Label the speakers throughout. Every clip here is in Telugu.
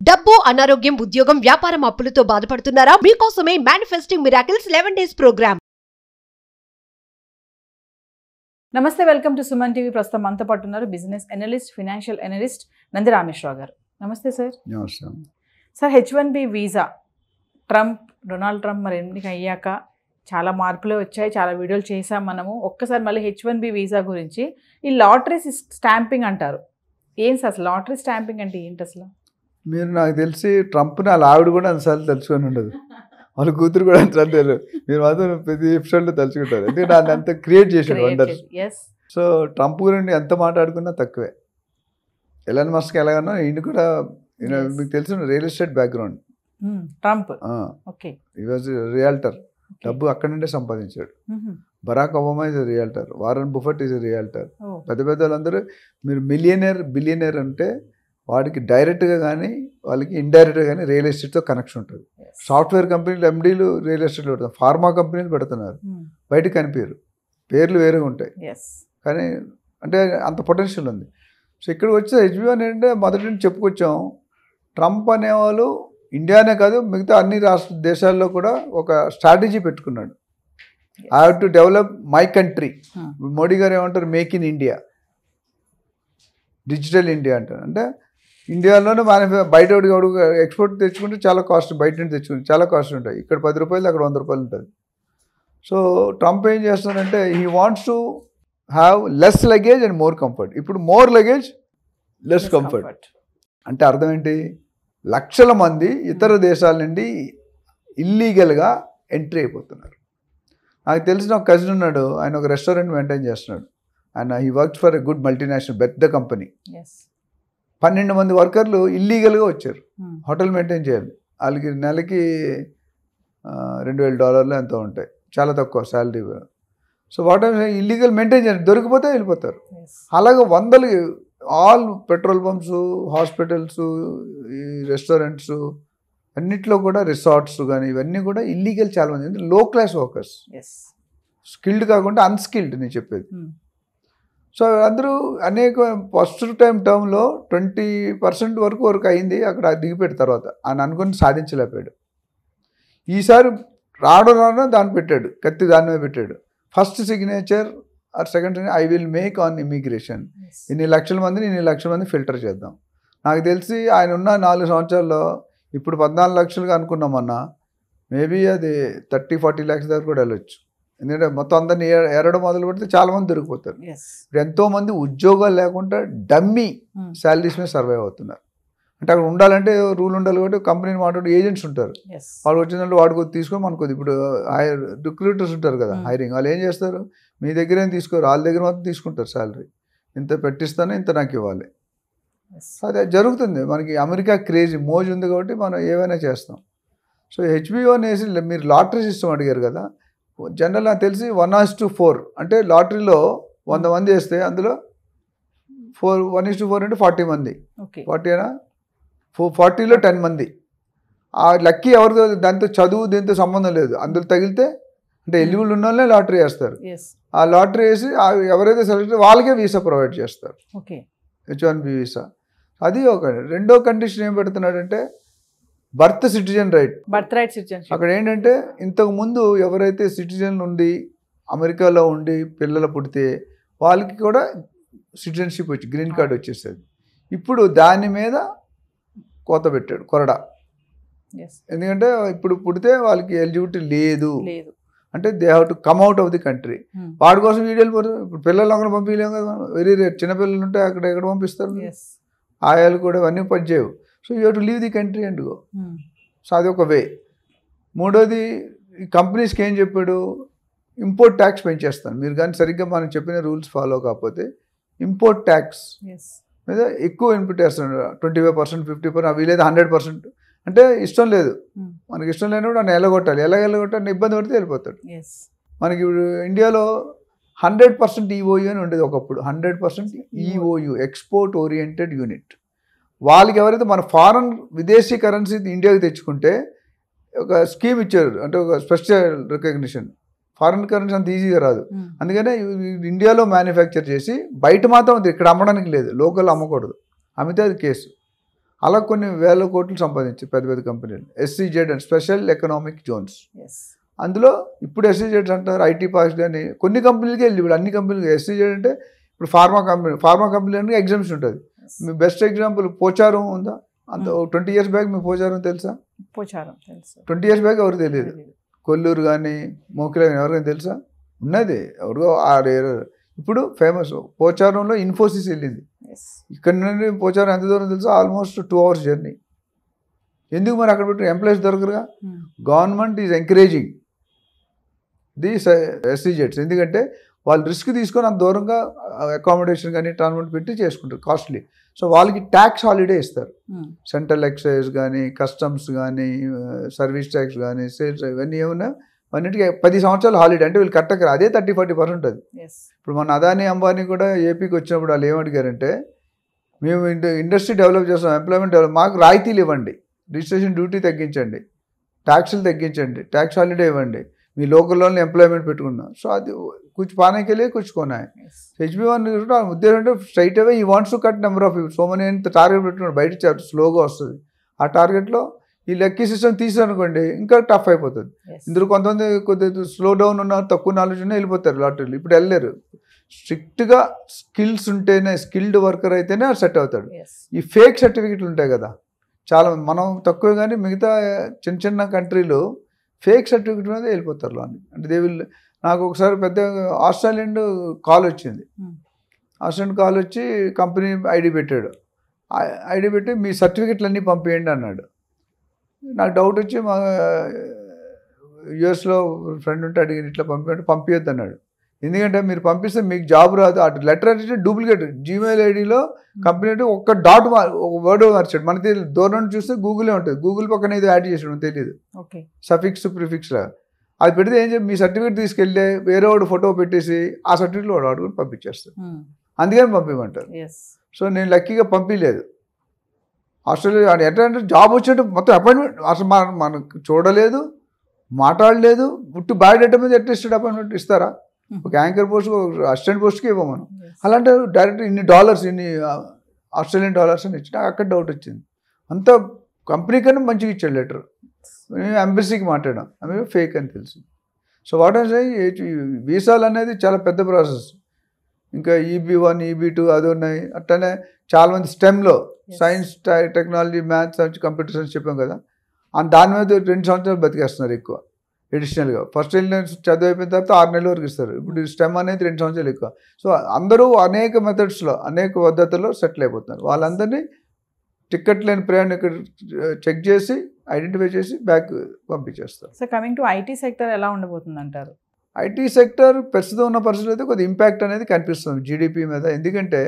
Speaker 1: డబ్బు, అనారోగ్యం, ఉద్యోగం, వ్యాపారం, అప్పులతో బాధపడుతున్నారా? మీకోసమే మేనిఫెస్టింగ్ మిరాకిల్స్ 11 days ప్రోగ్రామ్.
Speaker 2: నమస్తే, వెల్కమ్ టు సుమన్ టీవీ. ప్రస్తుతం మనతో పాటు ఉన్నారు business analyst, financial analyst Nandi Rameshwar Rao గారు. నమస్తే sir. Sir, H1B visa Donald Trump మరి ఎన్నిక అయ్యాక చాలా మార్పులు వచ్చాయి, చాలా వీడియోలు చేసాం మనము. ఒక్కసారి మళ్ళీ H1B వీసా గురించి, ఈ లాటరీ స్టాంపింగ్ అంటారు. ఏం సార్ అసలు లాటరీ స్టాంపింగ్ అంటే ఏంటి అసలు?
Speaker 3: మీరు నాకు తెలిసి ట్రంప్ని వాళ్ళ ఆవిడ కూడా అంతసార్లు తలుచుకొని ఉండదు, వాళ్ళ కూతురు కూడా అంత తెలియదు. మీరు మాత్రం ప్రతి ఎపిసోడ్లో తలుచుకుంటారు, ఎందుకంటే ఆయన అంత క్రియేట్ చేశాడు వండర్స్. సో ట్రంప్ గురించి ఎంత మాట్లాడుకున్నా తక్కువే. ఎలాన్ మస్క్ ఎలాగన్నా ఈయన కూడా మీకు తెలిసిన రియల్ ఎస్టేట్ బ్యాక్గ్రౌండ్.
Speaker 2: ట్రంప్
Speaker 3: ఈ వాజ్ రియాల్టర్, డబ్బు అక్కడి నుండే సంపాదించాడు. Barack Obama is realtor, Warren Buffett is realtor. పెద్ద పెద్ద వాళ్ళందరూ మీరు బిలియనర్ అంటే వాడికి డైరెక్ట్గా కానీ వాళ్ళకి ఇండైరెక్ట్గా కానీ రియల్ ఎస్టేట్తో కనెక్షన్ ఉంటుంది. సాఫ్ట్వేర్ కంపెనీలు ఎండీలు రియల్ ఎస్టేట్లో పెడతారు, ఫార్మా కంపెనీలు పెడుతున్నారు, బయటకు కనిపించరు, పేర్లు వేరేగా ఉంటాయి కానీ అంటే అంత పొటెన్షియల్ ఉంది. సో ఇక్కడ వచ్చే H1 ఏంటంటే మొదటి నుంచి చెప్పుకొచ్చాం, ట్రంప్ అనేవాళ్ళు ఇండియానే కాదు మిగతా అన్ని దేశాల్లో కూడా ఒక స్ట్రాటజీ పెట్టుకున్నాడు. I have to develop my country. Modi గారు ఏమంటారు, make in India, digital India అంటారు. అంటే ఇండియాలోనే బయట ఎక్స్పోర్ట్ తెచ్చుకుంటే చాలా కాస్ట్, బయట నుంచి తెచ్చుకుంటే చాలా కాస్ట్ ఉంటాయి. ఇక్కడ 10 రూపాయలు అక్కడ 100 రూపాయలు ఉంటుంది. సో ట్రంప్ ఏం చేస్తున్నారంటే he wants to have less luggage and more comfort. ఇప్పుడు మోర్ లగేజ్ లెస్ కంఫర్ట్ అంటే అర్థం ఏంటి, లక్షల మంది ఇతర దేశాల నుండి ఇల్లీగల్గా ఎంట్రీ అయిపోతున్నారు. నాకు తెలిసిన ఒక కజిన్ ఉన్నాడు, ఆయన ఒక రెస్టారెంట్ మెయింటైన్ చేస్తున్నాడు. ఆయన he work for a good multinational పెద్ద కంపెనీ. 12 మంది వర్కర్లు ఇల్లీగల్గా వచ్చారు, హోటల్ మెయింటైన్ చేయాలి. వాళ్ళకి నెలకి $2,000 ఎంతో ఉంటాయి, చాలా తక్కువ salary. So what illegal maintain చేయాలి, దొరికిపోతే వెళ్ళిపోతారు. అలాగే వందలు ఆల్ పెట్రోల్ పంప్స్, హాస్పిటల్స్, ఈ రెస్టారెంట్స్ అన్నిట్లో కూడా, రిసార్ట్స్ కానీ ఇవన్నీ కూడా ఇల్లీగల్ చాలా మంది, లో క్లాస్ వర్కర్స్, స్కిల్డ్ కాకుండా అన్స్కిల్డ్ నేను చెప్పేది. సో అందరూ అనేక ఫస్ట్ టర్మ్లో 20% వరకు అయింది, అక్కడ దిగిపెట్టిన తర్వాత ఆయన అనుకుని సాధించలేకపోయాడు. ఈసారి రావడం దాన్ని పెట్టాడు, కత్తి దాని మీద పెట్టాడు. First signature or second I will make on immigration. ఇన్ని లక్షల మంది ఫిల్టర్ చేద్దాం. నాకు తెలిసి ఆయన ఉన్న 4 సంవత్సరాల్లో ఇప్పుడు 14 లక్షలుగా అనుకున్నామన్నా, మేబీ అది 30-40 lakhs దాకా కూడా వెళ్ళొచ్చు. ఎందుకంటే మొత్తం అందరినీ ఏరడం మొదలు పెడితే చాలామంది దొరికిపోతారు. ఇప్పుడు ఎంతోమంది ఉద్యోగాలు లేకుండా డమ్మీ శాలరీస్ మీద సర్వైవ్ అవుతున్నారు. అంటే అక్కడ ఉండాలంటే రూల్ ఉండాలి కాబట్టి కంపెనీని మాట్లాడే ఏజెంట్స్ ఉంటారు, వాళ్ళు వచ్చిందంటే వాడు తీసుకొని మనకు ఇప్పుడు రిక్రూటర్స్ ఉంటారు కదా హైరింగ్, వాళ్ళు ఏం చేస్తారు, మీ దగ్గర ఏం తీసుకోరు, వాళ్ళ దగ్గర మాత్రం తీసుకుంటారు శాలరీ. ఇంత పెట్టిస్తాను, ఇంత నాకు ఇవ్వాలి. అదే జరుగుతుంది మనకి. అమెరికా క్రేజీ మోజు ఉంది కాబట్టి మనం ఏవైనా చేస్తాం. సో H1B వేసి మీరు లాటరీ సిస్టమ్ అడిగారు కదా, జనరల్ నాకు తెలిసి 1:4 అంటే లాటరీలో 100 మంది వేస్తే అందులో 1:4 అంటే 40 మంది, 40 40లో 10 మంది. ఆ లక్కీ ఎవరితో, దాంతో చదువు దీంతో సంబంధం లేదు, అందులో తగిలితే అంటే ఎలిజిబుల్ ఉన్న వాళ్ళే లాటరీ వేస్తారు. ఆ లాటరీ వేసి ఎవరైతే సెలెక్ట్ వాళ్ళకే వీసా ప్రొవైడ్ చేస్తారు, H1B వీసా. అది ఒక రెండో కండిషన్ ఏం పెడుతున్నాడంటే బర్త్ రైట్ సిటిజన్. అక్కడ ఏంటంటే ఇంతకు ముందు ఎవరైతే సిటిజన్ ఉండి అమెరికాలో ఉండి పిల్లలు పుడితే వాళ్ళకి కూడా సిటిజన్షిప్ వచ్చి గ్రీన్ కార్డ్ వచ్చేస్తుంది. ఇప్పుడు దాని మీద కోత పెట్టాడు, కొరడా. ఎందుకంటే ఇప్పుడు పుడితే వాళ్ళకి ఎలిజిబిలిటీ లేదు అంటే they have to come out of the country. వాడి కోసం వీడియోలు పోతారు. ఇప్పుడు పిల్లలు అక్కడ పంపించలేము కదా, వెరీ రేర్. చిన్నపిల్లలు ఉంటే అక్కడ ఎక్కడ పంపిస్తారు, ఆయాలు కూడా ఇవన్నీ పనిచేయవు. So you have to leave the country and go. So అది ఒక వే. మూడోది, ఈ కంపెనీస్కి ఏం చెప్పాడు, ఇంపోర్ట్ ట్యాక్స్ పెంచేస్తాను, మీరు కానీ సరిగ్గా మనం చెప్పిన రూల్స్ ఫాలో కాకపోతే ఇంపోర్ట్ ట్యాక్స్ మీద ఎక్కువ ఇన్పుట్ చేస్తున్నాడు. 25%, 50%, అవి లేదు 100%. అంటే ఇష్టం లేదు, మనకి ఇష్టం లేనప్పుడు ఆయన ఎల్లగొట్టాలి, ఎల్లగొట్టాలి, ఇబ్బంది పడితే వెళ్ళిపోతాడు. మనకి ఇప్పుడు ఇండియాలో 100% EOU అని ఉండేది ఒకప్పుడు. 100% EOU, ఎక్స్పోర్ట్ ఓరియంటెడ్ యూనిట్. వాళ్ళకి ఎవరైతే మన ఫారెన్ విదేశీ కరెన్సీ ఇండియాకి తెచ్చుకుంటే ఒక స్కీమ్ ఇచ్చారు, అంటే ఒక స్పెషల్ రికగ్నిషన్. ఫారెన్ కరెన్సీ అంత ఈజీగా రాదు, అందుకనే ఇండియాలో మ్యానుఫ్యాక్చర్ చేసి బయట మాత్రం ఇక్కడ అమ్మడానికి లేదు, లోకల్ అమ్మకూడదు, అమ్మితే అది కేసు. అలా కొన్ని వేల కోట్లు సంపాదించారు పెద్ద పెద్ద కంపెనీలు. SEZ and special economic zones. అందులో ఇప్పుడు SEZ అంటారు, ఐటీ పార్క్స్ కానీ కొన్ని కంపెనీలకి వెళ్ళి, ఇప్పుడు అన్ని కంపెనీలకి SEZ అంటే ఇప్పుడు ఫార్మా కంపెనీ అంటే ఎగ్జామ్షన్ ఉంటుంది. మీ బెస్ట్ ఎగ్జాంపుల్ పోచారం ఉందా? అంత 20 years బ్యాక్ మీకు పోచారం తెలుసా?
Speaker 2: పోచారం తెలుసు.
Speaker 3: 20 years బ్యాక్ ఎవరు తెలియదు. కొల్లూరు కానీ మోకిల కానీ ఎవరికైనా తెలుసా? ఉన్నది ఎవరికో ఇప్పుడు ఫేమస్. పోచారంలో ఇన్ఫోసిస్ వెళ్ళింది. ఇక్కడ నుండి పోచారం ఎంత దూరం తెలుసా? Almost 2 hours journey. ఎందుకు మరి అక్కడ పెట్టి ఎంప్లాయీస్ దొరకరుగా? Government is encouraging the SEZs. ఎందుకంటే వాళ్ళు రిస్క్ తీసుకొని అంత దూరంగా అకామిడేషన్ కానీ ట్రాన్స్పోర్ట్ పెట్టి చేసుకుంటారు, కాస్ట్లీ. సో వాళ్ళకి ట్యాక్స్ హాలిడే ఇస్తారు. సెంట్రల్ ఎక్సైజ్ కానీ, కస్టమ్స్ కానీ, సర్వీస్ ట్యాక్స్ కానీ, సేల్స్ ఇవన్నీ ఏమన్నా అన్నిటికీ 10 సంవత్సరాలు హాలిడే. అంటే వీళ్ళు కట్టకరా, అదే 30-40% అది. ఇప్పుడు మన అదానీ అంబానీ కూడా ఏపీకి వచ్చినప్పుడు వాళ్ళు ఏమడిగారంటే, మేము ఇండస్ట్రీ డెవలప్ చేస్తాం, ఎంప్లాయ్మెంట్ డెవలప్, మాకు రాయితీలు ఇవ్వండి, రిజిస్ట్రేషన్ డ్యూటీ తగ్గించండి, ట్యాక్సులు తగ్గించండి, ట్యాక్స్ హాలిడే ఇవ్వండి, మీ లోకల్లోనే ఎంప్లాయ్మెంట్ పెట్టుకున్నాం. సో అది कुछ पाने के लिए कुछ कोना है. HB1 ఉద్దేశం అంటే స్ట్రైట్ అవే ఈ wants to cut number of people. So money ఎంత టార్గెట్ పెట్టుకున్నాడు, బయట స్లోగా వస్తుంది. ఆ టార్గెట్లో ఈ లక్కీ సిస్టమ్ తీసారనుకోండి ఇంకా టఫ్ అయిపోతుంది. ఇందులో కొంతమంది కొద్దిగా స్లో డౌన్ ఉన్న, తక్కువ నాలెడ్జ్ ఉన్న వెళ్ళిపోతారు లాటరీలు. ఇప్పుడు వెళ్ళలేరు. స్ట్రిక్ట్గా స్కిల్స్ ఉంటేనే, స్కిల్డ్ వర్కర్ అయితేనే సెట్ అవుతాడు. ఈ ఫేక్ సర్టిఫికెట్లు ఉంటాయి కదా చాలా, మనం తక్కువ కానీ మిగతా చిన్న చిన్న కంట్రీలు ఫేక్ సర్టిఫికెట్ మీద వెళ్ళిపోతారు లోని. అంటే దే విల్. నాకు ఒకసారి పెద్ద ఆస్ట్రేలియన్ కాల్ వచ్చింది. ఆస్ట్రేలియన్ కాల్ వచ్చి కంపెనీ ఐడి పెట్టాడు. ఐడి పెట్టి మీ సర్టిఫికెట్లు అన్నీ పంపించండి అన్నాడు. నాకు డౌట్ వచ్చి మా యూఎస్లో ఫ్రెండ్ ఉంటే అడిగి ఇట్లా పంపించొద్దు అన్నాడు. ఎందుకంటే మీరు పంపిస్తే మీకు జాబ్ రాదు. అటు లెటర్ అంటే డూప్లికేట్ జీమెయిల్ ఐడిలో కంపెనీ అంటే ఒక్క డాట్ ఒక వర్డ్ మార్చాడు. మనకి దూరం నుంచి చూస్తే గూగులే ఉంటుంది. గూగుల్ పక్కన ఏదో యాడ్ చేసాడు తెలియదు, సఫిక్స్ ప్రిఫిక్స్ లాగా. అది పెడితే ఏం చెప్పి మీ సర్టిఫికేట్ తీసుకెళ్ళి వేరే వాడు ఫోటో పెట్టేసి ఆ సర్టిఫికేట్లో వాడు ఆడుకుని పంపించేస్తాడు. అందుకని పంపించమంటారు. సో నేను లక్కీగా పంపించలేదు. ఆస్ట్రేలియా ఎట్లా అంటే జాబ్ వచ్చేట్టు మొత్తం అపాయింట్మెంట్ అసలు మనకు చూడలేదు, మాట్లాడలేదు. పుట్టి బయోడేటా మీద ఎట్లా ఇస్తాడు అపాయింట్మెంట్? ఇస్తారా? ఒక యాంకర్ పోస్ట్, అసిస్టెంట్ పోస్ట్కి ఇవ్వం మనం. అలాంటి డైరెక్ట్ ఇన్ని డాలర్స్, ఇన్ని ఆస్ట్రేలియన్ డాలర్స్ అని ఇచ్చి అక్కడ డౌట్ వచ్చింది. అంతా కంపెనీ కన్నా మంచిగా ఇచ్చాడు లెటర్. ఎంబసీకి మాట్లాడాం, అవి ఫేక్ అని తెలిసింది. సో వాట్ ఐ సే, వీసాలు అనేది చాలా పెద్ద ప్రాసెస్. ఇంకా EB1, EB2 అది ఉన్నాయి. అట్లనే చాలామంది స్టెమ్లో science, technology, maths, computer science చెప్పాం కదా, దాని మీద 2 సంవత్సరాలు బతికేస్తున్నారు ఎక్కువ ఎడిషనల్గా. ఫస్ట్ చదువు అయిపోయిన తర్వాత 6 నెలల వరకు ఇస్తారు. ఇప్పుడు స్టెమ్ అనేది 2 సంవత్సరాలు ఎక్కువ. సో అందరూ అనేక మెథడ్స్లో, అనేక పద్ధతుల్లో సెటిల్ అయిపోతున్నారు. వాళ్ళందరినీ టికెట్ లేని ప్రయాణం ఇక్కడ చెక్ చేసి ఐడెంటిఫై చేసి బ్యాక్ పంపించేస్తారు.
Speaker 2: So coming to IT sector ఎలా ఉండబోతుంది అంటారు?
Speaker 3: IT సెక్టర్ ప్రస్తుతం ఉన్న పరిస్థితులు అయితే కొద్ది ఇంపాక్ట్ అనేది కనిపిస్తుంది GDP మీద. ఎందుకంటే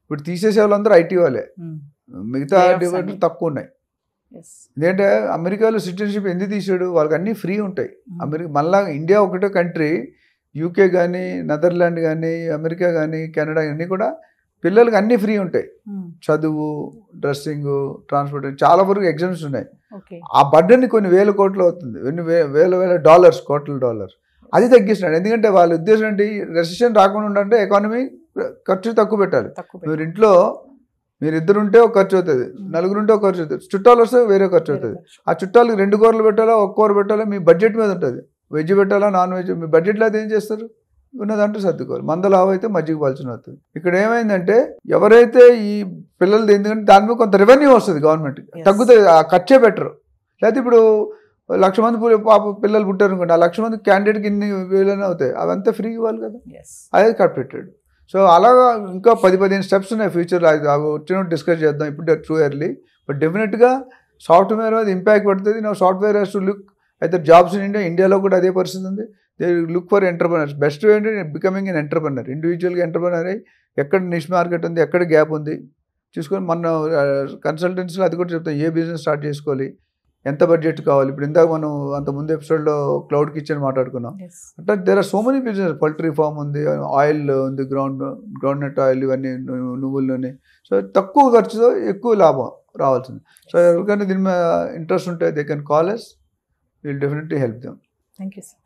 Speaker 3: ఇప్పుడు తీసేసే వాళ్ళందరూ IT వాళ్ళే, మిగతా డివైడర్ తక్కువ ఉన్నాయి. ఎందుకంటే అమెరికాలో సిటిజన్షిప్ ఎందుకు తీసాడు? వాళ్ళకి అన్నీ ఫ్రీ ఉంటాయి. మళ్ళా ఇండియా ఒకటే కంట్రీ, UK కానీ, నెదర్లాండ్ కానీ, అమెరికా కానీ, కెనడా అన్నీ కూడా పిల్లలకి అన్నీ ఫ్రీ ఉంటాయి. చదువు, డ్రెస్సింగ్, ట్రాన్స్పోర్ట్, చాలా వరకు ఎగ్జామ్స్ ఉన్నాయి. ఆ బడ్డని కొన్ని వేల కోట్లు అవుతుంది, వేల డాలర్స్, కోట్ల డాలర్స్. అది తగ్గిస్తున్నాడు. ఎందుకంటే వాళ్ళ ఉద్దేశం ఏంటి, రెసిషన్ రాకుండా ఉండాలంటే ఎకానమీ ఖర్చు తక్కువ పెట్టాలి. మీరు ఇంట్లో మీరు ఇద్దరు ఉంటే ఒక ఖర్చు అవుతుంది, నలుగురు ఉంటే ఒక ఖర్చు అవుతుంది, చుట్టాలు వస్తే వేరే ఖర్చు అవుతుంది. ఆ చుట్టాలకు 2 కూరలు పెట్టాలా, 1 కూర పెట్టాలా, మీ బడ్జెట్ మీద ఉంటుంది. వెజ్ పెట్టాలా, నాన్ వెజ్, మీ బడ్జెట్లో అది ఏం చేస్తారు? ఉన్నదంటూ సర్దుకోవాలి. లావు అయితే మజ్జిగ పాల్చిన అవుతుంది. ఇక్కడ ఏమైందంటే ఎవరైతే ఈ పిల్లలు, ఎందుకంటే దాని మీద కొంత రెవెన్యూ వస్తుంది గవర్నమెంట్, తగ్గుతుంది, ఆ ఖర్చే బెటరు. లేకపోతే ఇప్పుడు 1,00,000 మంది పిల్లలు పుట్టారు అనుకోండి, ఆ 1,00,000 మంది క్యాండిడేట్కి ఇన్ని వేలనే అవుతాయి, అవంతా ఫ్రీ ఇవ్వాలి కదా, అదే కట్ పెట్టాడు. సో అలాగా ఇంకా 10-15 స్టెప్స్ ఉన్నాయి ఫ్యూచర్లో. అవి వచ్చినట్టు డిస్కస్ చేద్దాం, ఇప్పుడు టూ ఎర్లీ. బట్ డెఫినెట్గా సాఫ్ట్వేర్ మీద ఇంపాక్ట్ పడుతుంది. నా సాఫ్ట్వేర్ హ్యాస్ టు లుక్ అయితే జాబ్స్ ఇన్ ఇండియాలో కూడా అదే పరిస్థితి ఉంది. They look for entrepreneurs. Best ఏంటంటే బికమింగ్ ఎన్ ఎంటర్ప్రెనర్, ఇండివిజువల్గా ఎంటర్ప్రెనర్ అయ్యి ఎక్కడ నిష్ మార్కెట్ ఉంది, ఎక్కడ గ్యాప్ ఉంది చూసుకొని, మన కన్సల్టెన్సీలో అది కూడా చెప్తాం, ఏ బిజినెస్ స్టార్ట్ చేసుకోవాలి, ఎంత బడ్జెట్ కావాలి. ఇప్పుడు ఇందాక మనం అంత ముందు ఎపిసోడ్లో క్లౌడ్ కిచెన్ మాట్లాడుకున్నాం. అంటే there are so many business. Poultry farm ఉంది, ఆయిల్ ఉంది, గ్రౌండ్ నట్ ఆయిల్, ఇవన్నీ నువ్వుల నూనె. సో తక్కువ ఖర్చుతో ఎక్కువ లాభం రావాల్సింది. సో ఎవరికైనా దీని మీద ఇంట్రెస్ట్ ఉంటే they can call us. We'll definitely help them.
Speaker 2: Thank you, sir.